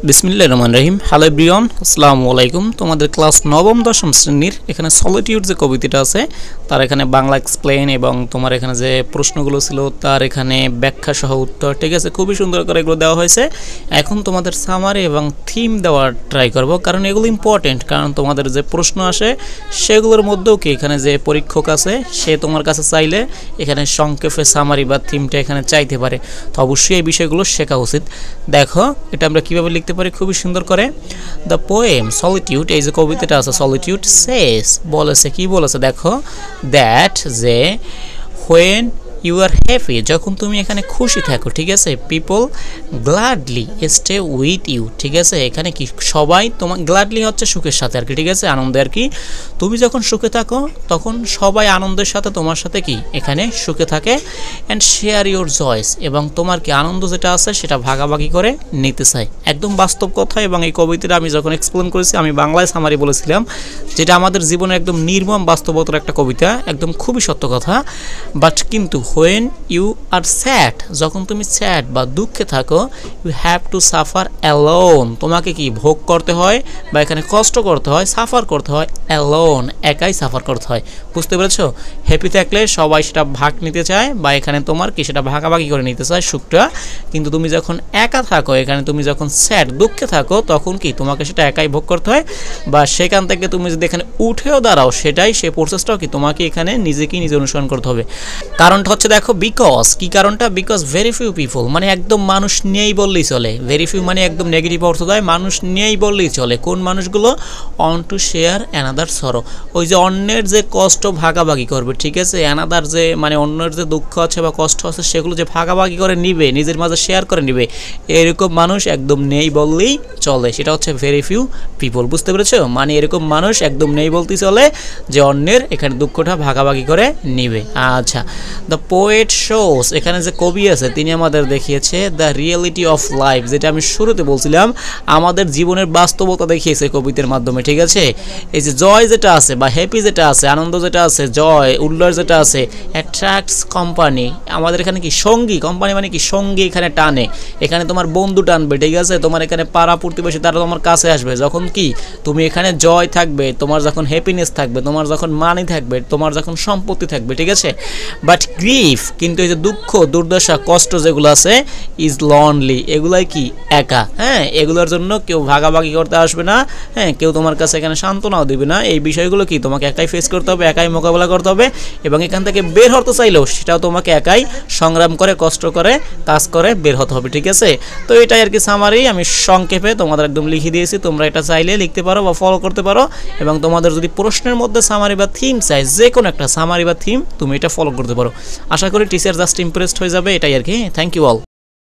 বিসমিল্লাহির রহমানির রহিম। Hello everyone, আসসালামু আলাইকুম। তোমাদের ক্লাস নবম দশম শ্রেণীর এখানে সলিটিউড যে কবিতাটা আছে তার এখানে বাংলা এক্সপ্লেইন এবং তোমার এখানে যে প্রশ্নগুলো ছিল তার এখানে ব্যাখ্যা সহ উত্তর, ঠিক আছে, খুবই সুন্দর করে এগুলো দেওয়া হয়েছে। এখন তোমাদের সামারি এবং থিম দেওয়ার ট্রাই করব, কারণ এগুলো ইম্পর্টেন্ট। কারণ তোমাদের যে প্রশ্ন আসে সেগুলোর মধ্যেও কি এখানে যে পরীক্ষক আছে সে তোমার কাছে চাইলে এখানে সংক্ষেপে সামারি বা থিমটা এখানে চাইতে পারে। তো অবশ্যই এই বিষয়গুলো শেখা উচিত। দেখো এটা আমরা কীভাবে লিখতে পারি খুবই সুন্দর করে। দ্য পোয়েম সলিটিউড, এই যে কবিতাটা আছে সলিটিউড সেস, বলেছে কি বলেছে দেখো, দ্যাট যে হোয়েন ইউ আর হ্যাপি, যখন তুমি এখানে খুশি থাকো, ঠিক আছে, people gladly stay with you, ঠিক আছে। এখানে কি সবাই তোমার গ্ল্যাডলি হচ্ছে সুখের সাথে আর কি, ঠিক আছে, আনন্দে আর কি। তুমি যখন সুখে থাকো তখন সবাই আনন্দের সাথে তোমার সাথে কি এখানে সুখে থাকে। অ্যান্ড শেয়ার ইউর জয়েস, এবং তোমার কি আনন্দ যেটা আছে সেটা ভাগাভাগি করে নিতে চাই। একদম বাস্তব কথা। এবং এই কবিতাটা আমি যখন এক্সপ্লেন করেছি আমি বাংলায় সামারি বলেছিলাম, যেটা আমাদের জীবনে একদম নির্মম বাস্তবতার একটা কবিতা, একদম খুবই সত্য কথা। বাট কিন্তু when you are sad, যখন তুমি স্যাড বা দুঃখে থাকো, you have to suffer alone, তোমাকে কি ভোগ করতে হয় বা এখানে কষ্ট করতে হয়, সাফার করতে হয় alone, একাই সাফার করতে হয়। বুঝতে পেরেছো? হ্যাপি থাকলে সবাই সেটা ভাগ নিতে চায় বা এখানে তোমার কি সেটা ভাগাভাগি করে নিতে চায় সুখটা। কিন্তু তুমি যখন একা থাকো, এখানে তুমি যখন স্যাড দুঃখে থাকো, তখন কি তোমাকে সেটা একাই ভোগ করতে হয়। বা সেখান থেকে তুমি যদি এখানে উঠেও দাঁড়াও, সেটাই সে প্রসেসটাও কি তোমাকে এখানে নিজেকেই নিজে অনুসরণ করতে হবে। কারণটা হচ্ছে দেখো, বিকজ, কি কারণটা, বিকজ ভেরি ফিউ পিপল, মানে একদম মানুষ নেই বললেই চলে। ভেরি ফিউ মানে একদম নেগেটিভ অর্থ দেয়, মানুষ নেই বললেই চলে। কোন মানুষগুলো? অন টু শেয়ার অ্যানাদার সরো, ওই যে অন্যের যে কষ্ট ভাগাভাগি করবে, ঠিক আছে, অ্যানাদার যে মানে অন্যের যে দুঃখ আছে বা কষ্ট আছে সেগুলো যে ভাগাভাগি করে নিবে, নিজের মাঝে শেয়ার করে নিবে, এরকম মানুষ একদম নেই বললেই চলে। সেটা হচ্ছে ভেরি ফিউ পিপল। বুঝতে পেরেছো? মানে এরকম মানুষ একদম নেই বলতেই চলে, যে অন্যের এখানে দুঃখটা ভাগাভাগি করে নিবে। আচ্ছা, দ্য পোয়েট শোস, এখানে যে কবি আছে তিনি আমাদের দেখিয়েছে দ্য রিয়েলিটি অফ লাইফ, যেটা আমি শুরুতে বলছিলাম, আমাদের জীবনের বাস্তবতা দেখিয়েছে কবিতার মাধ্যমে, ঠিক আছে। এই যে জয় যেটা আছে বা হ্যাপি যেটা আছে, আনন্দ যেটা আছে, জয় উল্লাস যেটা আছে, অ্যাট্রাক্টস কোম্পানি, আমাদের এখানে কি সঙ্গী, কোম্পানি মানে কি সঙ্গী এখানে টানে, এখানে তোমার বন্ধু টানবে, ঠিক আছে, তোমার এখানে পাড়া প্রতিবেশী তারা তোমার কাছে আসবে। যখন কি তুমি এখানে জয় থাকবে, তোমার যখন হ্যাপিনেস থাকবে, তোমার যখন মানি থাকবে, তোমার যখন সম্পত্তি থাকবে, ঠিক আছে। বাট গ্রিফ, কিন্তু এই যে দুঃখ দুর্দশা কষ্ট যেগুলো আছে, ইজ লনলি, এগুলাই কি একা। হ্যাঁ, এগুলোর জন্য কেউ ভাগাভাগি করতে আসবে না, হ্যাঁ, কেউ তোমার কাছে এখানে সান্ত্বনাও দিবে না। এই বিষয়গুলো কি তোমাকে একাই ফেস করতে হবে, একাই মোকাবেলা করতে হবে। এবং এখান থেকে বের হতে চাইলেও সেটাও তোমাকে একাই সংগ্রাম করে কষ্ট করে কাজ করে বের হতে হবে, ঠিক আছে। তো এটাই আর কি সামারি, আমি সংক্ষেপে তোমাদের একদম লিখে দিয়েছি। তোমরা এটা চাইলে লিখতে পারো বা ফলো করতে পারো। এবং তোমাদের যদি প্রশ্নের মধ্যে সামারি বা থিম চাই, যে কোনো একটা সামারি বা থিম তুমি এটা ফলো করতে পারো। আশা করি টিচার জাস্ট ইমপ্রেসড হয়ে যাবে, এটাই আর কি। Thank you all.